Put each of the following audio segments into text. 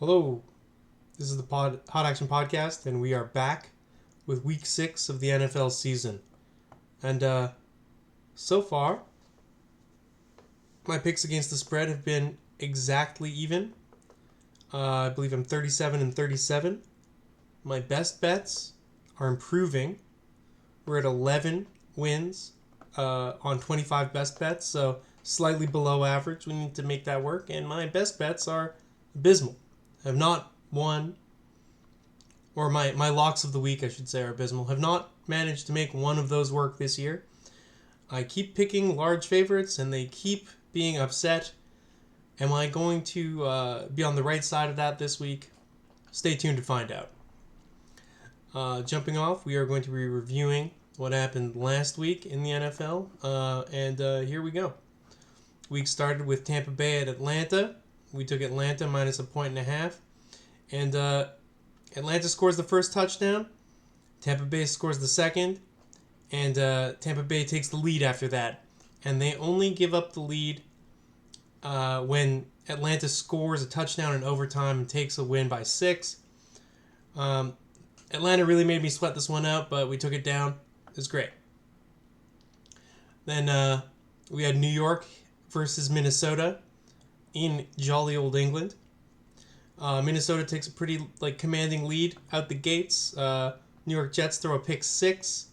Hello, this is the Hot Action Podcast, and we are back with Week 6 of the NFL season. And so far, my picks against the spread have been exactly even. I believe I'm 37-37. My best bets are improving. We're at 11 wins on 25 best bets, so slightly below average. We need to make that work, and my best bets are abysmal. I have not won, or my locks of the week, I should say, are abysmal. Have not managed to make one of those work this year. I keep picking large favorites, and they keep being upset. Am I going to be on the right side of that this week? Stay tuned to find out. Jumping off, we are going to be reviewing what happened last week in the NFL, and here we go. Week started with Tampa Bay at Atlanta. We took Atlanta minus 1.5, and Atlanta scores the first touchdown. Tampa Bay scores the second, and Tampa Bay takes the lead after that. And they only give up the lead when Atlanta scores a touchdown in overtime and takes a win by 6. Atlanta really made me sweat this one out, but we took it down. It was great. Then we had New York versus Minnesota in jolly old England. Minnesota takes a pretty commanding lead out the gates. New York Jets throw a pick 6.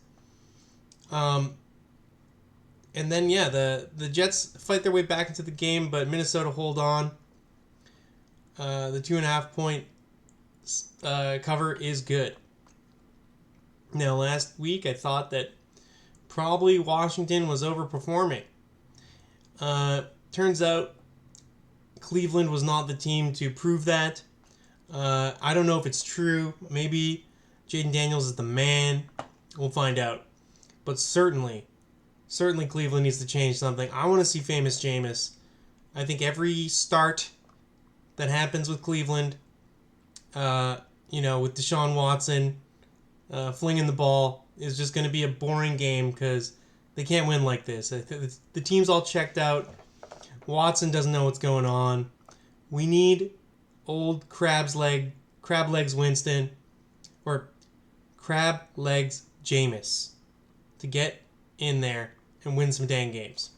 And then the Jets fight their way back into the game, but Minnesota hold on. The 2.5 point cover is good. Now last week I thought that probably Washington was overperforming. Turns out Cleveland was not the team to prove that. I don't know if it's true. Maybe Jaden Daniels is the man. We'll find out. But certainly Cleveland needs to change something. I want to see famous Jameis. I think every start that happens with Cleveland, with Deshaun Watson flinging the ball, is just going to be a boring game because they can't win like this. The team's all checked out. Watson doesn't know what's going on. We need old crab legs Winston, or crab legs Jameis, to get in there and win some dang games.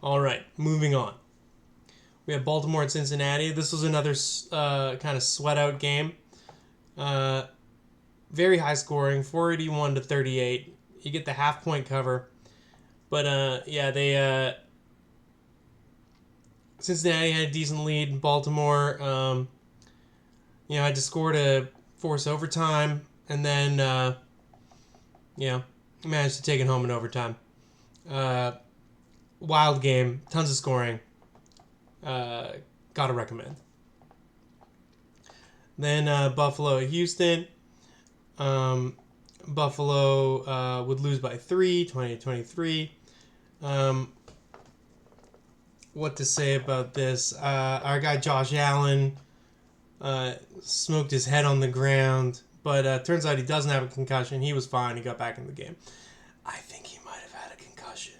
All right, moving on. We have Baltimore and Cincinnati. This was another kind of sweat out game. Very high scoring, 481-38. You get the half point cover, but Cincinnati had a decent lead. Baltimore, had to score to force overtime, and then, managed to take it home in overtime. Wild game, tons of scoring. Gotta recommend. Then Buffalo at Houston. Buffalo would lose by 3, 20-23. What to say about this? Our guy Josh Allen smoked his head on the ground, but turns out he doesn't have a concussion. He was fine. He got back in the game. I think he might have had a concussion.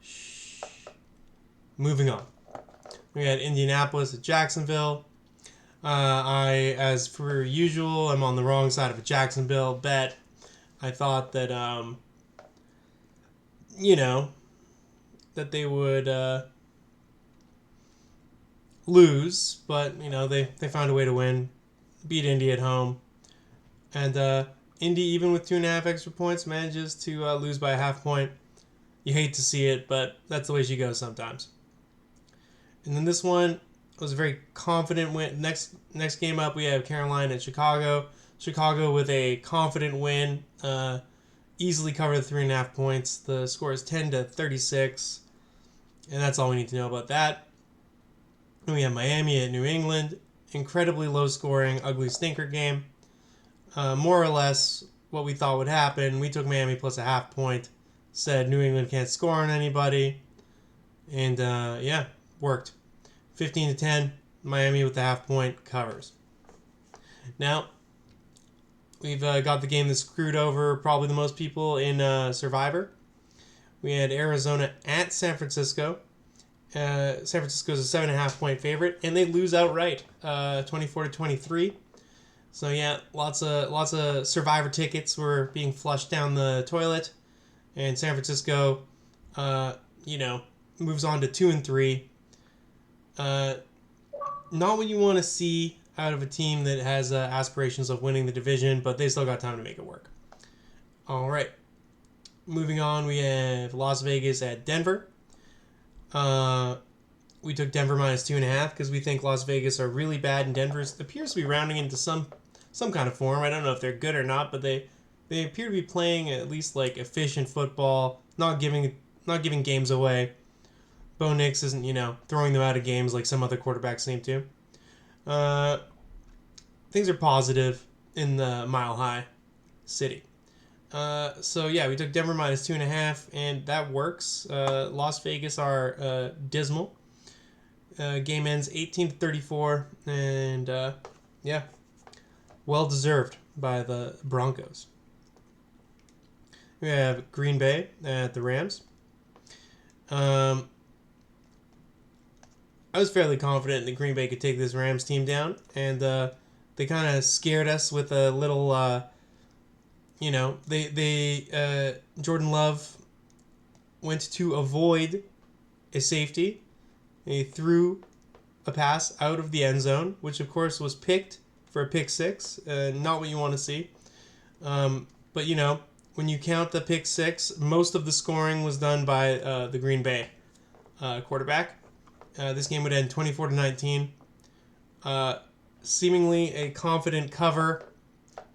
Shh. Moving on. We had Indianapolis at Jacksonville. I, as per usual, am on the wrong side of a Jacksonville bet. I thought that, that they would lose, but they found a way to win, beat Indy at home, and Indy, even with 2.5 extra points, manages to lose by a half point. You hate to see it, but that's the way she goes sometimes. And then this one was a very confident win. Next game up, we have Carolina and Chicago. Chicago with a confident win, easily covered the 3.5 points. The score is 10-36, and that's all we need to know about that. We have Miami at New England. Incredibly low scoring, ugly stinker game. More or less what we thought would happen. We took Miami plus a half point. Said New England can't score on anybody. And worked. 15-10. Miami with the half point covers. Now, we've got the game that screwed over probably the most people in Survivor. We had Arizona at San Francisco. San Francisco's a 7.5-point favorite, and they lose outright, 24-23. So yeah, lots of survivor tickets were being flushed down the toilet, and San Francisco, moves on to 2-3. Not what you want to see out of a team that has aspirations of winning the division, but they still got time to make it work. All right, moving on, we have Las Vegas at Denver. We took Denver minus 2.5 because we think Las Vegas are really bad, and Denver appears to be rounding into some kind of form. I don't know if they're good or not, but they appear to be playing at least like efficient football, not giving games away. Bo Nix isn't throwing them out of games like some other quarterbacks seem to. Things are positive in the Mile High City. So yeah, we took Denver minus 2.5, and that works. Las Vegas are dismal. Game ends 18-34, and yeah, well deserved by the Broncos. We have Green Bay at the Rams. I was fairly confident that Green Bay could take this Rams team down, and they kind of scared us with a little. Jordan Love went to avoid a safety. He threw a pass out of the end zone, which of course was picked for a pick six. Not what you want to see. But when you count the pick six, most of the scoring was done by the Green Bay quarterback. This game would end 24-19. Seemingly a confident cover,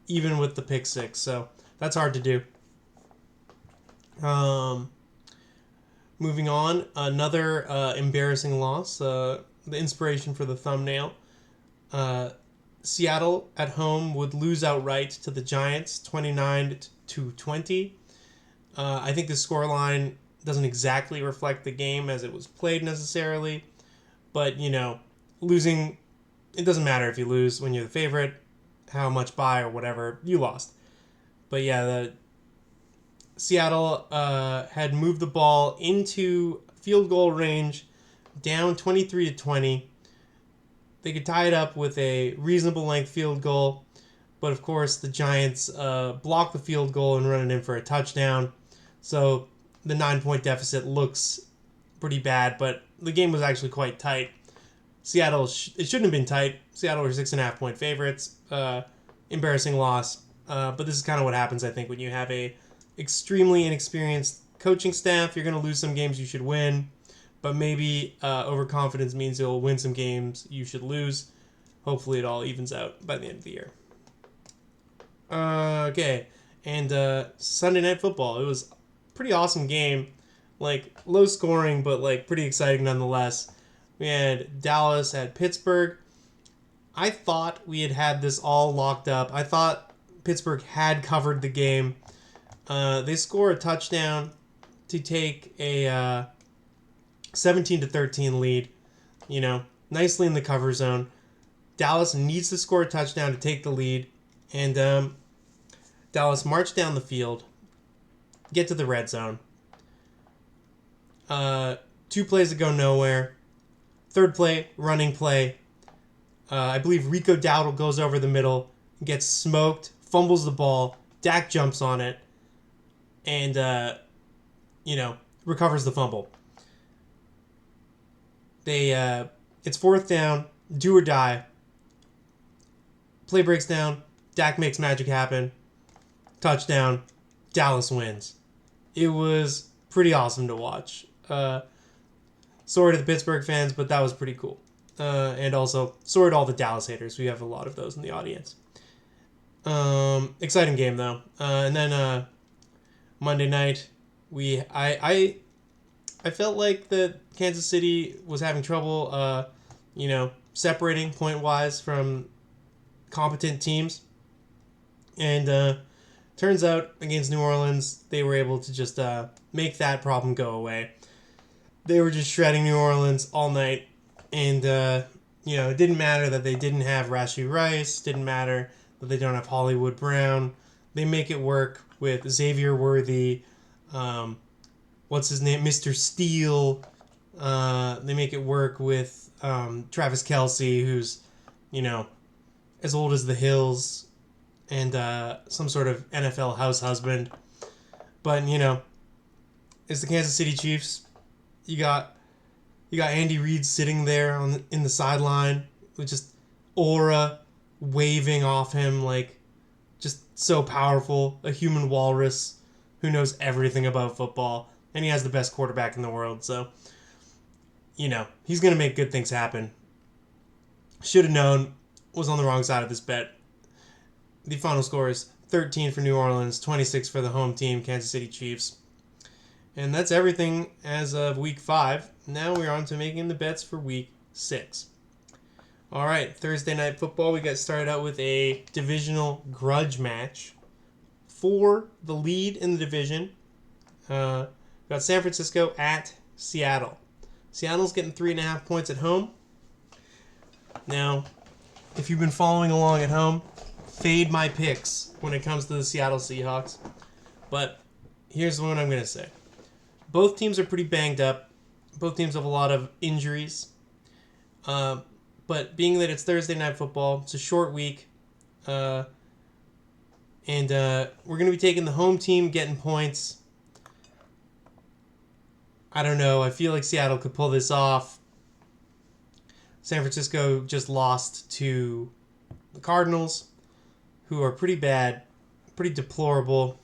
even with the pick six. So that's hard to do. Moving on, another embarrassing loss. The inspiration for the thumbnail. Seattle at home would lose outright to the Giants, 29-20. I think the scoreline doesn't exactly reflect the game as it was played necessarily, but losing, it doesn't matter if you lose when you're the favorite, how much by or whatever, you lost. But yeah, the Seattle had moved the ball into field goal range, down 23-20. They could tie it up with a reasonable length field goal, but of course the Giants blocked the field goal and run it in for a touchdown. So the 9-point deficit looks pretty bad, but the game was actually quite tight. Seattle, it shouldn't have been tight. Seattle were 6.5-point favorites. Embarrassing loss. But this is kind of what happens, I think, when you have a extremely inexperienced coaching staff. You're going to lose some games you should win, but maybe overconfidence means you'll win some games you should lose. Hopefully it all evens out by the end of the year. Okay, and Sunday Night Football. It was a pretty awesome game. Like, low scoring, but like pretty exciting nonetheless. We had Dallas at Pittsburgh. I thought we had this all locked up. I thought Pittsburgh had covered the game. They score a touchdown to take a 17-13 lead. Nicely in the cover zone. Dallas needs to score a touchdown to take the lead, and Dallas marched down the field, get to the red zone. 2 plays that go nowhere. Third play, running play. I believe Rico Dowdle goes over the middle, gets smoked, fumbles the ball. Dak jumps on it, and recovers the fumble. It's 4th down, do or die. Play breaks down. Dak makes magic happen. Touchdown. Dallas wins. It was pretty awesome to watch. Sorry to the Pittsburgh fans, but that was pretty cool. And also, sorry to all the Dallas haters. We have a lot of those in the audience. Exciting game, though. And then Monday night, I felt like that Kansas City was having trouble, separating point-wise from competent teams. And turns out, against New Orleans, they were able to just make that problem go away. They were just shredding New Orleans all night. And, it didn't matter that they didn't have Rashee Rice. Didn't matter that they don't have Hollywood Brown. They make it work with Xavier Worthy. What's his name? Mr. Steele. They make it work with Travis Kelce, who's, as old as the hills, and some sort of NFL house husband. But, it's the Kansas City Chiefs. You got Andy Reid sitting there in the sideline with just aura waving off him, like, just so powerful. A human walrus who knows everything about football. And he has the best quarterback in the world. So, he's going to make good things happen. Should have known. Was on the wrong side of this bet. The final score is 13 for New Orleans, 26 for the home team, Kansas City Chiefs. And that's everything as of week 5. Now we're on to making the bets for week 6. All right, Thursday night football. We got started out with a divisional grudge match for the lead in the division. Got San Francisco at Seattle. Seattle's getting 3.5 points at home. Now, if you've been following along at home, fade my picks when it comes to the Seattle Seahawks. But here's what I'm going to say. Both teams are pretty banged up. Both teams have a lot of injuries. But being that it's Thursday night football, it's a short week. And we're going to be taking the home team, getting points. I don't know. I feel like Seattle could pull this off. San Francisco just lost to the Cardinals, who are pretty bad, pretty deplorable.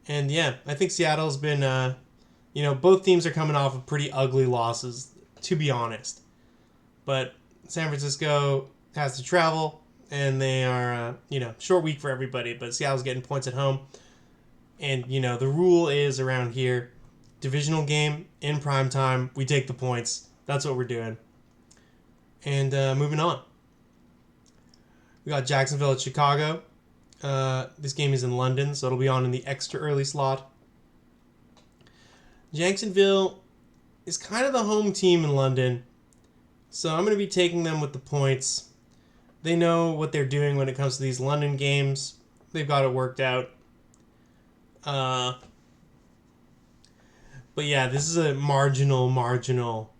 And yeah, I think Seattle's been, both teams are coming off of pretty ugly losses, to be honest. But San Francisco has to travel, and they are, short week for everybody. But Seattle's getting points at home. And, the rule is around here, divisional game in prime time, we take the points. That's what we're doing. And moving on. We got Jacksonville at Chicago. This game is in London, so it'll be on in the extra early slot. Jacksonville is kind of the home team in London, so I'm going to be taking them with the points. They know what they're doing when it comes to these London games. They've got it worked out. But yeah, this is a marginal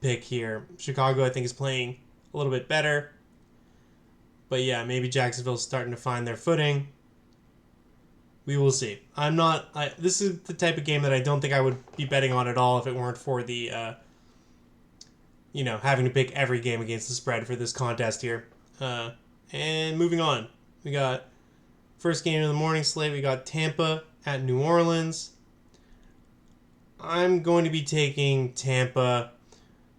pick here. Chicago, I think, is playing a little bit better. But yeah, maybe Jacksonville's starting to find their footing. We will see. This is the type of game that I don't think I would be betting on at all if it weren't for the, having to pick every game against the spread for this contest here. And moving on. We got first game of the morning slate. We got Tampa at New Orleans. I'm going to be taking Tampa.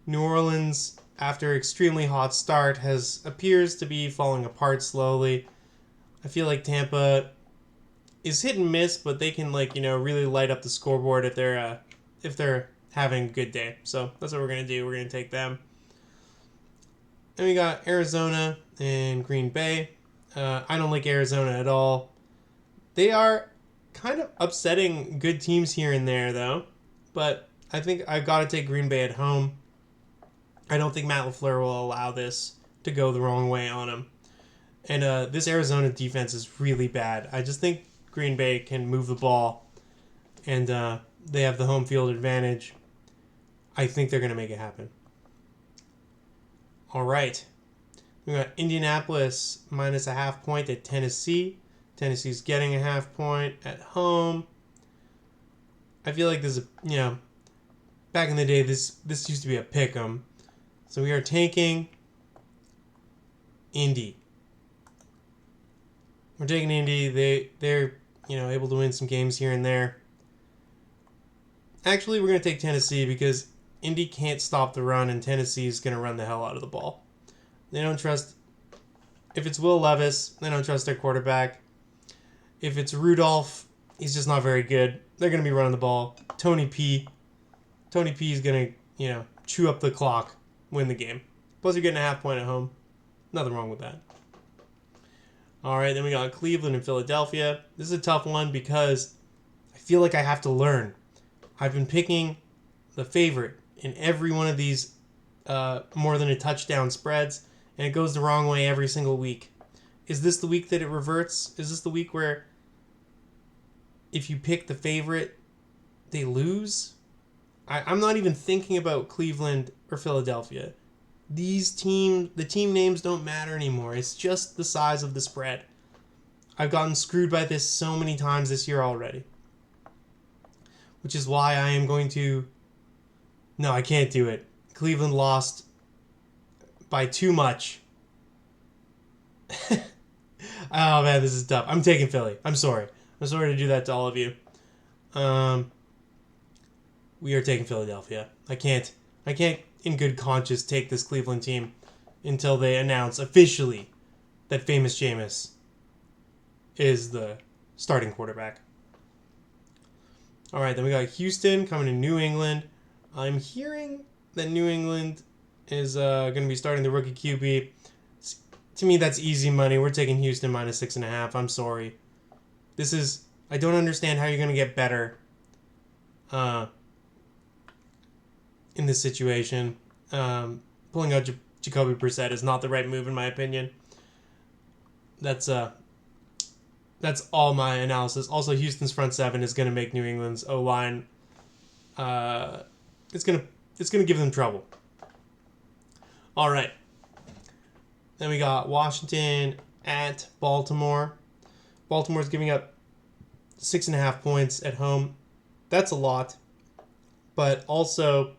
New Orleans, after extremely hot start, appears to be falling apart slowly. I feel like Tampa is hit and miss, but they can really light up the scoreboard if they're having a good day. So that's what we're gonna do. We're gonna take them. Then we got Arizona and Green Bay. I don't like Arizona at all. They are kind of upsetting good teams here and there, though. But I think I've got to take Green Bay at home. I don't think Matt LaFleur will allow this to go the wrong way on him. And this Arizona defense is really bad. I just think Green Bay can move the ball, and they have the home field advantage. I think they're going to make it happen. All right. We got Indianapolis minus a half point at Tennessee. Tennessee's getting a half point at home. I feel like this is, back in the day, this used to be a pick 'em. So we are taking Indy. We're taking Indy. They're able to win some games here and there. Actually, we're going to take Tennessee because Indy can't stop the run, and Tennessee is going to run the hell out of the ball. They don't trust. If it's Will Levis, they don't trust their quarterback. If it's Rudolph, he's just not very good. They're going to be running the ball. Tony P is going to, chew up the clock, win the game. Plus, you're getting a half point at home. Nothing wrong with that. All right, then we got Cleveland and Philadelphia. This is a tough one because I feel like I have to learn. I've been picking the favorite in every one of these more than a touchdown spreads, and it goes the wrong way every single week. Is this the week that it reverts? Is this the week where if you pick the favorite, they lose? I'm not even thinking about Cleveland or Philadelphia. The team names don't matter anymore. It's just the size of the spread. I've gotten screwed by this so many times this year already. Which is why I am going to... No, I can't do it. Cleveland lost by too much. Oh man, this is tough. I'm taking Philly. I'm sorry. I'm sorry to do that to all of you. We are taking Philadelphia. I can't in good conscience take this Cleveland team until they announce officially that famous Jameis is the starting quarterback. All right, then we got Houston coming to New England. I'm hearing that New England is going to be starting the rookie QB. To me, that's easy money. We're taking Houston minus 6.5. I'm sorry. I don't understand how you're going to get better in this situation. Pulling out Jacoby Brissett is not the right move, in my opinion. That's all my analysis. Also, Houston's front seven is going to make New England's O-line. It's going to give them trouble. All right. Then we got Washington at Baltimore. Baltimore's giving up 6.5 points at home. That's a lot. But also,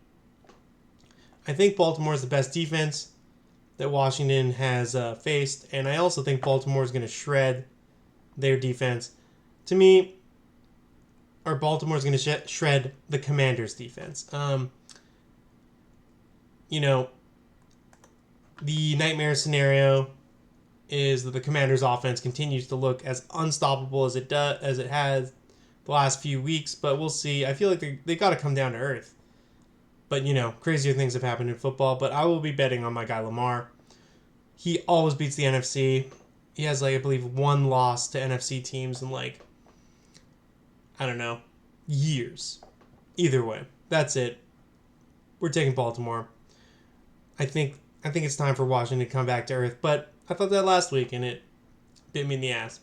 I think Baltimore is the best defense that Washington has faced. And I also think Baltimore is going to shred their defense. To me, Baltimore is going to shred the Commanders' defense. The nightmare scenario is that the Commanders' offense continues to look as unstoppable as it has the last few weeks, but we'll see. I feel like they got to come down to earth. But, crazier things have happened in football, but I will be betting on my guy Lamar. He always beats the NFC. He has, I believe, one loss to NFC teams in, years. Either way, that's it. We're taking Baltimore. I think it's time for Washington to come back to earth, but I thought that last week, and it bit me in the ass.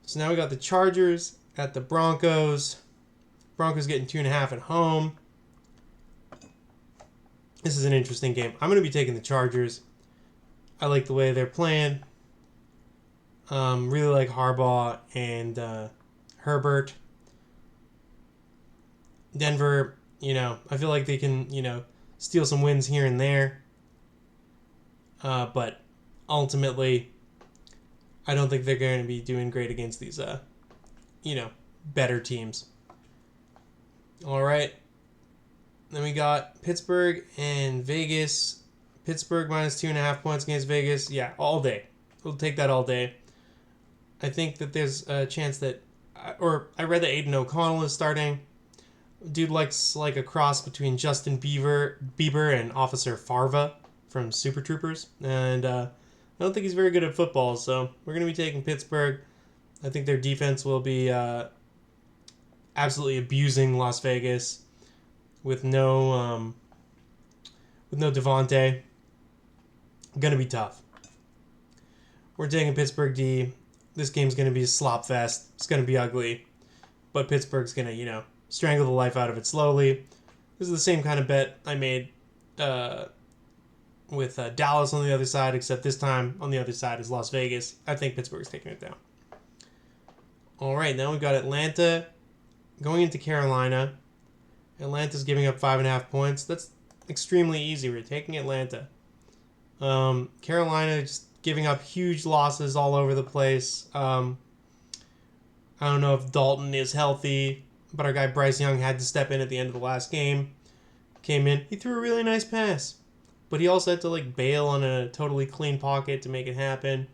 So now we got the Chargers at the Broncos. Broncos getting 2.5 at home. This is an interesting game. I'm going to be taking the Chargers. I like the way they're playing. Really like Harbaugh and Herbert. Denver, I feel like they can, steal some wins here and there. But ultimately, I don't think they're going to be doing great against these, better teams. All right. Then we got Pittsburgh and Vegas. Pittsburgh minus 2.5 points against Vegas. Yeah, all day. We'll take that all day. I think that there's a chance that, I read that Aiden O'Connell is starting. Dude likes like a cross between Justin Bieber and Officer Farva from Super Troopers. And I don't think he's very good at football, so we're going to be taking Pittsburgh. I think their defense will be absolutely abusing Las Vegas with no Devontae. Going to be tough. We're taking Pittsburgh D. This game's going to be a slop fest. It's going to be ugly. But Pittsburgh's going to, strangle the life out of it slowly. This is the same kind of bet I made with Dallas on the other side, except this time on the other side is Las Vegas. I think Pittsburgh's taking it down. All right, now we've got Atlanta going into Carolina. Atlanta's giving up 5.5 points. That's extremely easy. We're taking Atlanta. Carolina just giving up huge losses all over the place. I don't know if Dalton is healthy, but our guy Bryce Young had to step in at the end of the last game. Came in. He threw a really nice pass. But he also had to bail on a totally clean pocket to make it happen.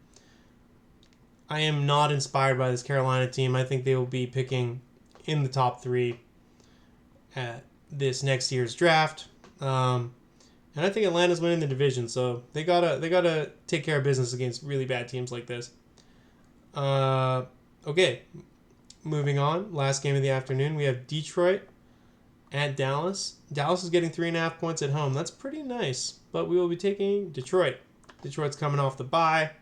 I am not inspired by this Carolina team. I think they will be picking in the top 3 at this next year's draft. And I think Atlanta's winning the division, so they gotta take care of business against really bad teams like this. Okay, moving on. Last game of the afternoon, we have Detroit at Dallas. Dallas is getting 3.5 points at home. That's pretty nice, but we will be taking Detroit. Detroit's coming off the bye.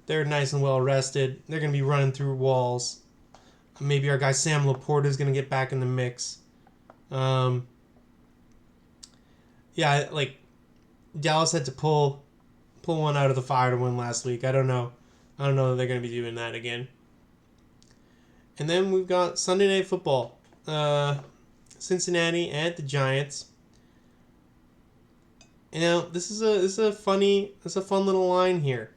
They're nice and well rested. They're going to be running through walls. Maybe our guy Sam Laporta is going to get back in the mix. yeah, like Dallas had to pull one out of the fire to win last week. I don't know that they're going to be doing that again. And then we've got Sunday Night Football. Cincinnati at the Giants. You know, this is a fun little line here.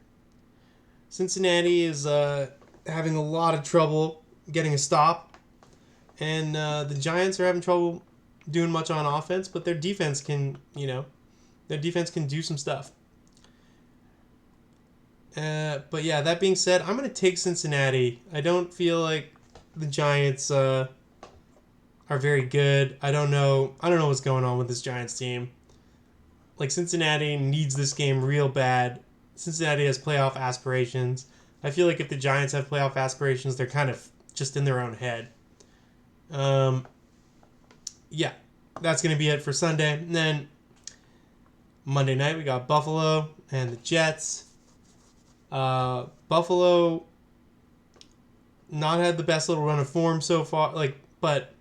Cincinnati is having a lot of trouble getting a stop, and the Giants are having trouble doing much on offense, but their defense can do some stuff. But yeah, that being said, I'm going to take Cincinnati. I don't feel like the Giants are very good. I don't know what's going on with this Giants team. Like, Cincinnati needs this game real bad. Cincinnati has playoff aspirations. I feel like if the Giants have playoff aspirations, they're kind of just in their own head. Yeah, that's going to be it for Sunday. And then Monday night, we got Buffalo and the Jets. Buffalo not had the best little run of form so far, but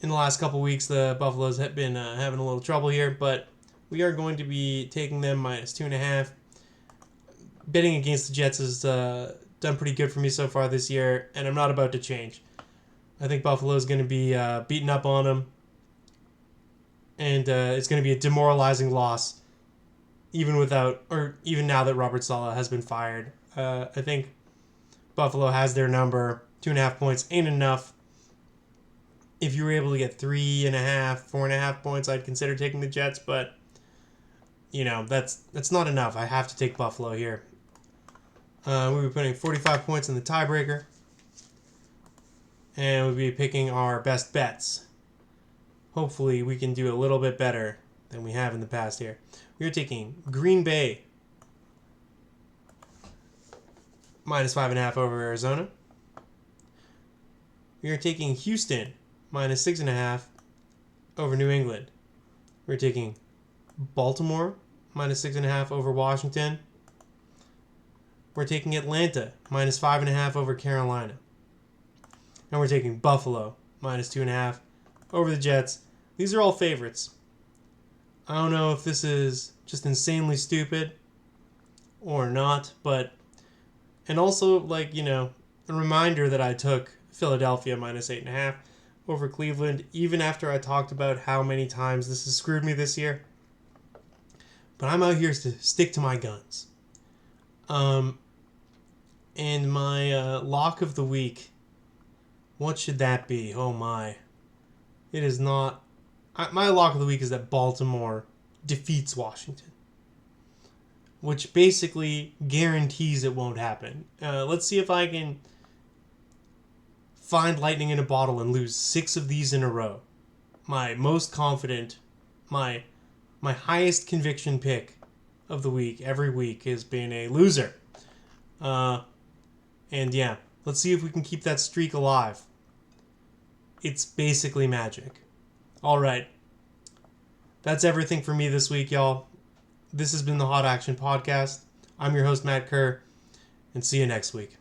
in the last couple weeks, the Buffaloes have been having a little trouble here, but we are going to be taking them minus 2.5. Betting against the Jets has done pretty good for me so far this year, and I'm not about to change. I think Buffalo is going to be beaten up on them, and it's going to be a demoralizing loss, even now that Robert Saleh has been fired. I think Buffalo has their number. 2.5 points ain't enough. If you were able to get 3.5, 4.5 points, I'd consider taking the Jets, but that's not enough. I have to take Buffalo here. We'll be putting 45 points in the tiebreaker, and we'll be picking our best bets. Hopefully, we can do a little bit better than we have in the past here. We are taking Green Bay minus 5.5 over Arizona. We are taking Houston minus 6.5 over New England. We're taking Baltimore minus 6.5 over Washington. We're taking Atlanta minus 5.5 over Carolina. And we're taking Buffalo minus 2.5 over the Jets. These are all favorites. I don't know if this is just insanely stupid or not, and also, a reminder that I took Philadelphia minus 8.5 over Cleveland, even after I talked about how many times this has screwed me this year. But I'm out here to stick to my guns. And my lock of the week, what should that be? Oh my. It is not. My lock of the week is that Baltimore defeats Washington, which basically guarantees it won't happen. Let's see if I can find lightning in a bottle and lose 6 of these in a row. My most confident, my highest conviction pick of the week every week has been a loser. And yeah, let's see if we can keep that streak alive. It's basically magic. All right. That's everything for me this week, y'all. This has been the Hot Action Podcast. I'm your host, Matt Kerr, and see you next week.